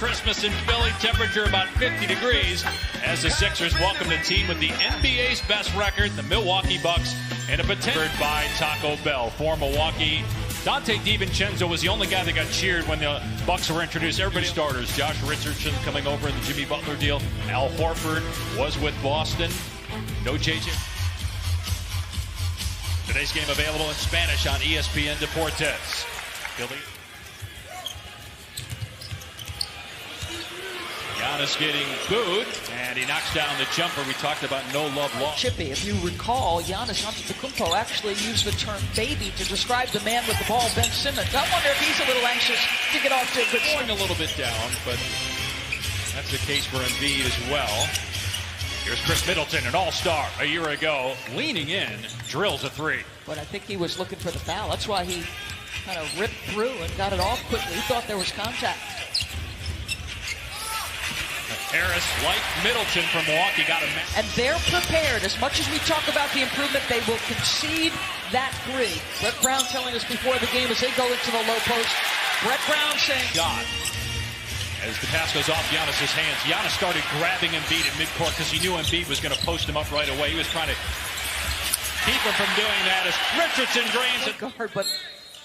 Christmas in Philly, temperature about 50 degrees, as the Sixers welcome the team with the NBA's best record, the Milwaukee Bucks, and a potential by Taco Bell. For Milwaukee, Dante DiVincenzo was the only guy that got cheered when the Bucks were introduced. Everybody starters. Josh Richardson coming over in the Jimmy Butler deal. Al Horford was with Boston. No JJ. Today's game available in Spanish on ESPN Deportes. Giannis getting booed, and he knocks down the jumper. We talked about no love lost. Chippy, if you recall, Giannis Antetokounmpo actually used the term baby to describe the man with the ball, Ben Simmons. I wonder if he's a little anxious to get off to a good start. Going a little bit down, but that's the case for Embiid as well. Here's Chris Middleton, an all-star a year ago, leaning in, drills a three. But I think he was looking for the foul. That's why he kind of ripped through and got it off quickly. He thought there was contact. Harris, like Middleton from Milwaukee, got a match. And they're prepared. As much as we talk about the improvement, they will concede that three. Brett Brown telling us before the game as they go into the low post. Brett Brown saying, God. As the pass goes off Giannis' hands, Giannis started grabbing Embiid at midcourt because he knew Embiid was going to post him up right away. He was trying to keep him from doing that as Richardson drains it. Guard, but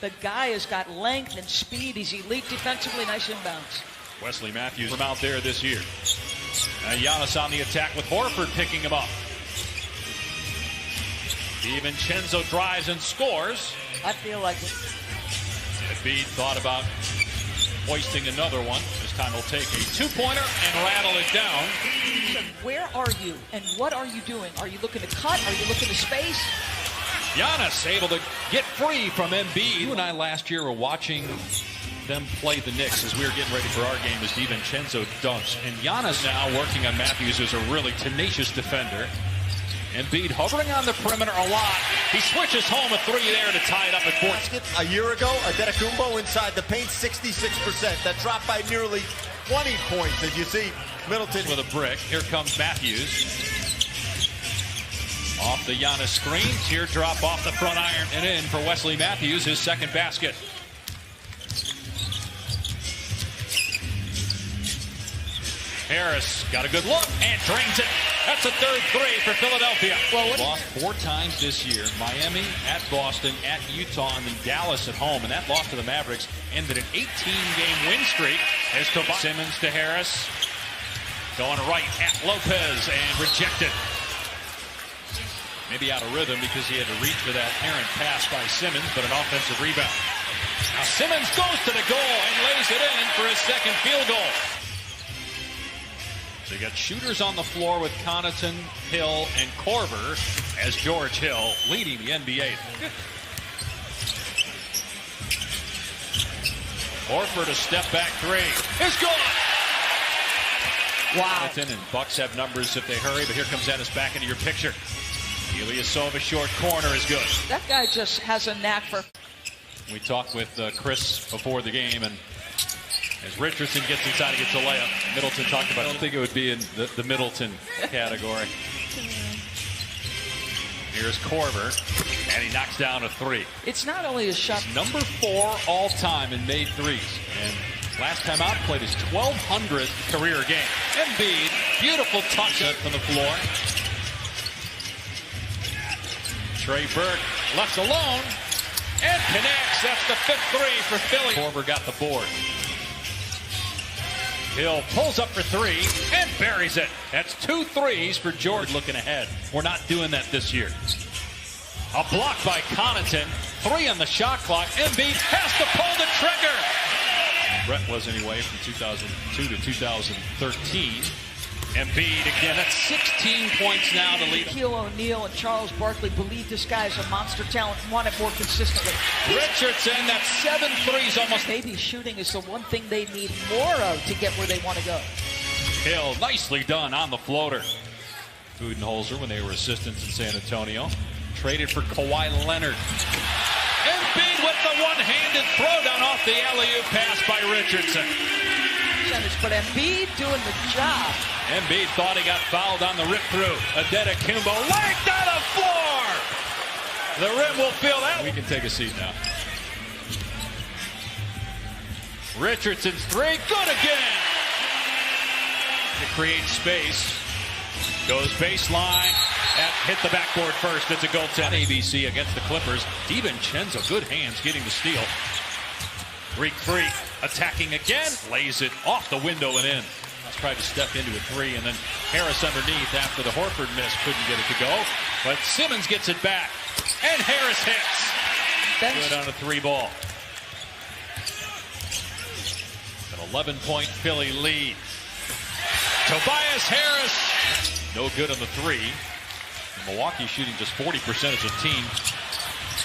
the guy has got length and speed. He's elite defensively. Nice inbounds. Wesley Matthews from out there this year. Giannis on the attack with Horford picking him up. DiVincenzo drives and scores. I feel like it. Embiid thought about hoisting another one. This time he'll take a two-pointer and rattle it down. Where are you and what are you doing? Are you looking to cut? Are you looking to space? Giannis able to get free from Embiid. You and I last year were watching them play the Knicks as we were getting ready for our game as DiVincenzo dunks. And Giannis now working on Matthews, who's a really tenacious defender. Embiid hovering on the perimeter a lot. He switches home a three there to tie it up at 14. A year ago, Antetokounmpo inside the paint, 66%. That dropped by nearly 20 points. As you see, Middleton with a brick. Here comes Matthews. Off the Giannis screen. Teardrop off the front iron and in for Wesley Matthews, his second basket. Harris got a good look and drains it. That's a third three for Philadelphia. Well, lost 4 times this year. Miami, at Boston, at Utah, and then Dallas at home. And that loss to the Mavericks ended an 18-game win streak. As Simmons to Harris. Going right at Lopez and rejected. Maybe out of rhythm because he had to reach for that errant pass by Simmons, but an offensive rebound. Now Simmons goes to the goal and lays it in for his second field goal. So you got shooters on the floor with Connaughton, Hill, and Korver as George Hill leading the NBA. Horford a step back three. It's good! Wow. And Bucks have numbers if they hurry, but here comes Ennis back into your picture. Ilyasova short corner is good. That guy just has a knack for... We talked with Chris before the game, and as Richardson gets inside, he gets a layup. Middleton talked about it. I don't think it would be in the Middleton category. Here's Korver, and he knocks down a three. It's not only a shot. He's number 4 all-time in made threes. And last time out, played his 1,200th career game. Embiid, beautiful touch up from the floor. Trey Burke left alone and connects. That's the 5th three for Philly. Korver got the board. Hill pulls up for 3 and buries it. That's 2 threes for George looking ahead. We're not doing that this year. A block by Connaughton. 3 on the shot clock. Embiid has to pull the trigger. Brett was anyway from 2002 to 2013. Embiid again. That's 16 points now to lead. Shaquille O'Neal and Charles Barkley believe this guy is a monster talent and want it more consistently. Richardson, that's 7 threes almost. Maybe shooting is the one thing they need more of to get where they want to go. Hill, nicely done on the floater. Budenholzer, when they were assistants in San Antonio, traded for Kawhi Leonard. Embiid with the one-handed throwdown off the alley-oop pass by Richardson. But Embiid doing the job. Embiid thought he got fouled on the rip-through. Antetokounmpo laid down the floor. The rim will feel that. We can take a seat now. Richardson's three, good again. to create space. Goes baseline. Hit the backboard first. It's a goaltend. ABC against the Clippers. DiVincenzo, good hands getting the steal. Greek Freak attacking again. Lays it off the window and in. Let's try to step into a three, and then Harris underneath after the Horford miss. Couldn't get it to go. But Simmons gets it back. And Harris hits. Good on a three ball. An 11-point Philly lead. Tobias Harris. No good on the three. Milwaukee shooting just 40% as a team.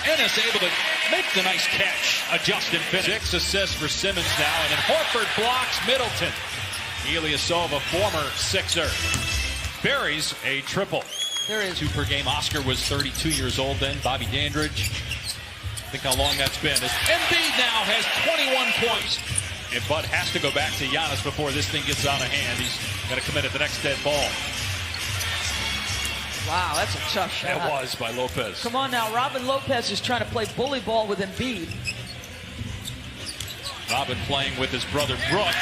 Ennis able to make the nice catch. Adjust and finish. 6 assists for Simmons now. And then Horford blocks Middleton. Ilyasova, former Sixer, buries a triple. There is 2 per game. Oscar was 32 years old then. Bobby Dandridge. Think how long that's been. Embiid now has 21 points. And Bud has to go back to Giannis before this thing gets out of hand. He's got to commit at the next dead ball. Wow, that's a tough shot. That was by Lopez. Come on now, Robin Lopez is trying to play bully ball with Embiid. Robin playing with his brother Brook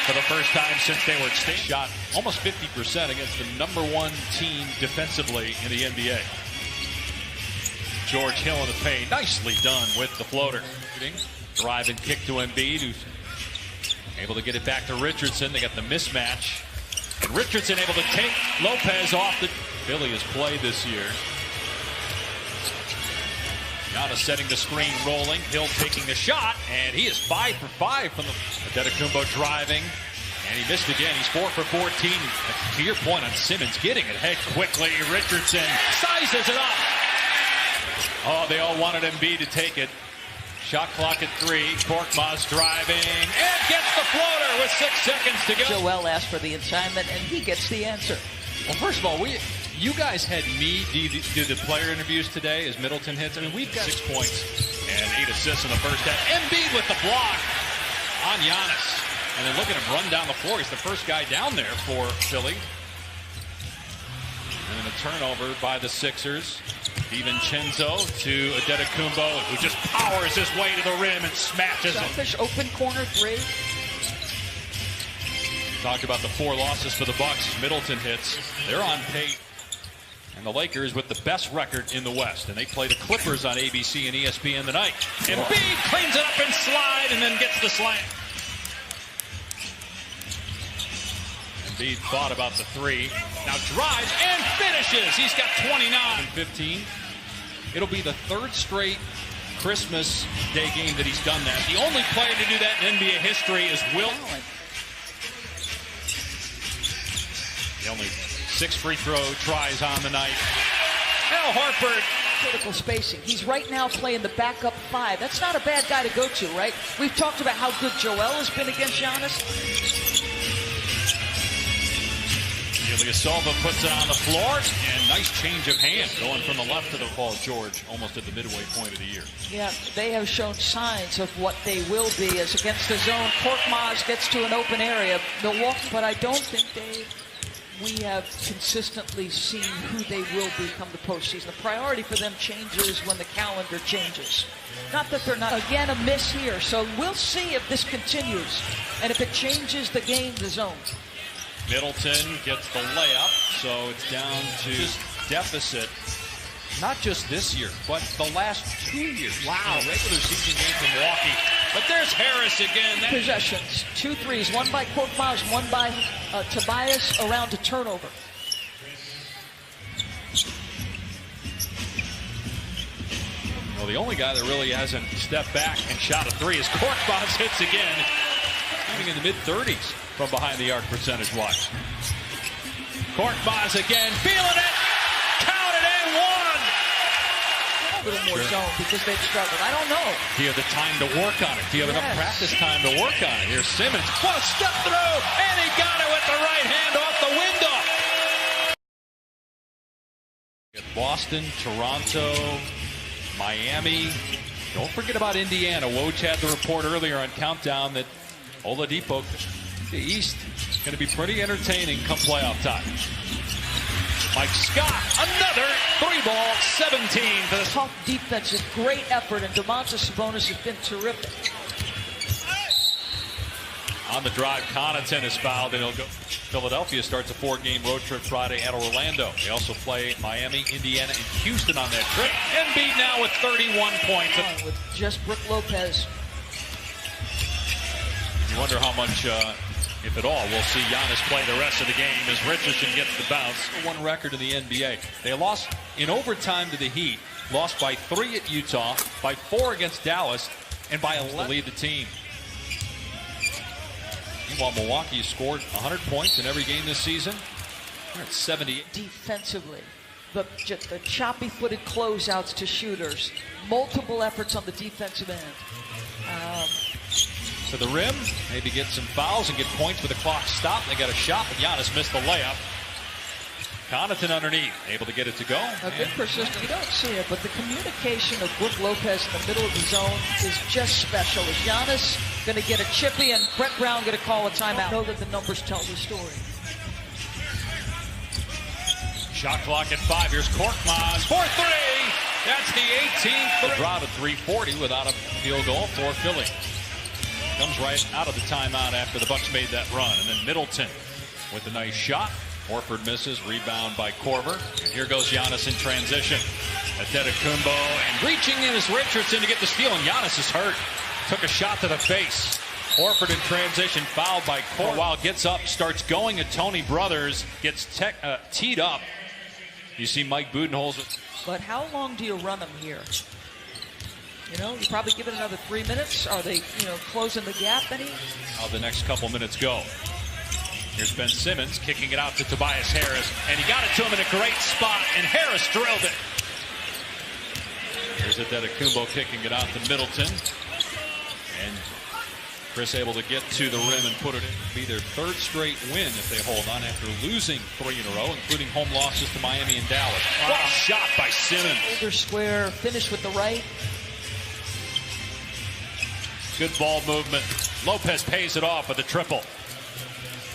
for the first time since they were extinct. Shot almost 50% against the #1 team defensively in the NBA. George Hill in the paint. Nicely done with the floater. Drive and kick to Embiid, who's able to get it back to Richardson. They got the mismatch. And Richardson able to take Lopez off the... Philly has played this year. Giannis setting the screen, rolling. Hill taking the shot, and he is 5 for 5 from the... Antetokounmpo driving, and he missed again. He's 4 for 14. To your point on Simmons, getting it ahead quickly. Richardson sizes it up. Oh, they all wanted Embiid to take it. Shot clock at 3. Korkmaz driving and gets the floater with 6 seconds to go. Joel asked for the assignment, and he gets the answer. Well, first of all, you guys had me do the player interviews today as Middleton hits. I mean, we've got 6 points and 8 assists in the first half. Embiid with the block on Giannis. And then look at him run down the floor. He's the first guy down there for Philly. And then a turnover by the Sixers. DiVincenzo to Antetokounmpo, who just powers his way to the rim and smashes it. Selfish open corner 3. Talked about the 4 losses for the Bucks. Middleton hits. They're on pace. And the Lakers with the best record in the West. And they play the Clippers on ABC and ESPN tonight. Embiid cleans it up and slide and then gets the slam. Embiid thought about the 3. Now drives and finishes. He's got 29 and 15. It'll be the 3rd straight Christmas Day game that he's done that. The only player to do that in NBA history is Wilt. The only 6 free throw tries on the night. Al Horford. Critical spacing. He's right now playing the backup 5. That's not a bad guy to go to, right? We've talked about how good Joel has been against Giannis. Ilyasova puts it on the floor, and nice change of hand going from the left to the Paul George, almost at the midway point of the year. Yeah, they have shown signs of what they will be as against the zone. Korkmaz gets to an open area. Milwaukee, but I don't think we have consistently seen who they will be come the postseason. The priority for them changes when the calendar changes. Not that they're not, again, a miss here. So we'll see if this continues and if it changes the game, the zone. Middleton gets the layup, so it's down to just deficit. Not just this year, but the last 2 years. Wow, regular season game for Milwaukee. But there's Harris again. Possessions, 2 threes, one by Korkmaz, one by Tobias, around a turnover. Well, the only guy that really hasn't stepped back and shot a 3 is Korkmaz hits again. Shooting in the mid-30s from behind the arc percentage-wise. Korkmaz again, feeling it. Count it and 1. A little more zone because they've struggled. I don't know. Do you have the time to work on it? Do you have enough practice time to work on it? Here's Simmons. What a step through, and he got it with the right hand off the window. Boston, Toronto, Miami. Don't forget about Indiana. Woj had the report earlier on Countdown that Oladipo, the East, is going to be pretty entertaining come playoff time. Mike Scott, another 3-ball, 17 for the tough defensive, great effort, and Domantas Sabonis has been terrific. On the drive, Connaughton is fouled, and he'll go. Philadelphia starts a 4-game road trip Friday at Orlando. They also play Miami, Indiana, and Houston on that trip. Embiid now with 31 points. With just Brook Lopez. You wonder how much, if at all, we'll see Giannis play the rest of the game as Richardson gets the bounce. One record in the NBA. They lost in overtime to the Heat, lost by 3 at Utah, by 4 against Dallas, and by 11 to lead the team. Meanwhile, Milwaukee has scored 100 points in every game this season. 170 defensively. The choppy-footed closeouts to shooters. Multiple efforts on the defensive end. To the rim, maybe get some fouls and get points with the clock stopped. They got a shot, but Giannis missed the layup. Connaughton underneath, able to get it to go. A good persistence. You don't see it, but the communication of Brook Lopez in the middle of the zone is just special. Is Giannis going to get a chippy and Brett Brown going to call a timeout? I know that the numbers tell the story. Shot clock at 5. Here's Korkmaz for 3. That's the 18th. Draw to 340 without a field goal for Philly. Comes right out of the timeout after the Bucks made that run. And then Middleton with a nice shot. Horford misses, rebound by Korver. And here goes Giannis in transition. Antetokounmpo, and reaching in is Richardson to get the steal, and Giannis is hurt. Took a shot to the face. Horford in transition, fouled by Korver. While gets up, starts going at Tony Brothers, gets teed up. You see Mike Budenholzer. But how long do you run them here? You know, you probably give it another 3 minutes. Are they, closing the gap any? How the next couple minutes go. Here's Ben Simmons kicking it out to Tobias Harris, and he got it to him in a great spot, and Harris drilled it. Here's Antetokounmpo kicking it out to Middleton, and Chris able to get to the rim and put it in. Be their 3rd straight win if they hold on after losing 3 in a row, including home losses to Miami and Dallas. Wow. What a shot by Simmons. Shoulder square, finish with the right. Good ball movement. Lopez pays it off with a triple.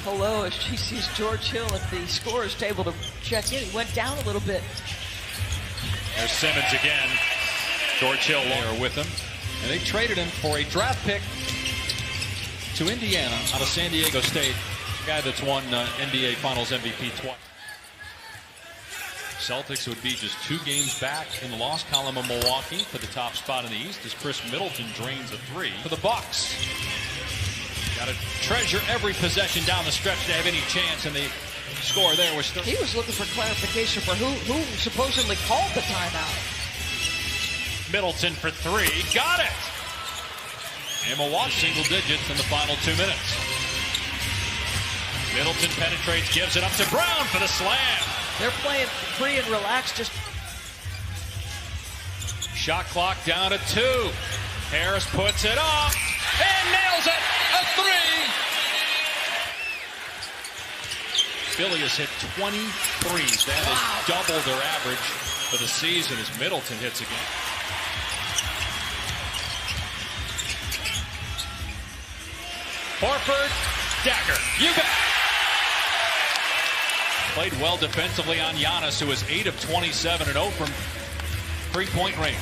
Hello, as she sees George Hill at the scorer's table to check in. He went down a little bit. There's Simmons again. George Hill there with him. And they traded him for a draft pick to Indiana out of San Diego State. The guy that's won NBA Finals MVP twice. Celtics would be just 2 games back in the loss column of Milwaukee for the top spot in the East as Chris Middleton drains a 3 for the Bucks. Got to treasure every possession down the stretch to have any chance, and the score there was... He was looking for clarification for who supposedly called the timeout. Middleton for 3. Got it! And Milwaukee single digits in the final 2 minutes. Middleton penetrates, gives it up to Brown for the slam. They're playing free and relaxed. Just shot clock down to 2. Harris puts it up and nails it. A 3. Philly has hit 23s. That is double their average for the season as Middleton hits again. Horford, dagger. You bet. Played well defensively on Giannis, who was 8 of 27 and 0 from 3-point range.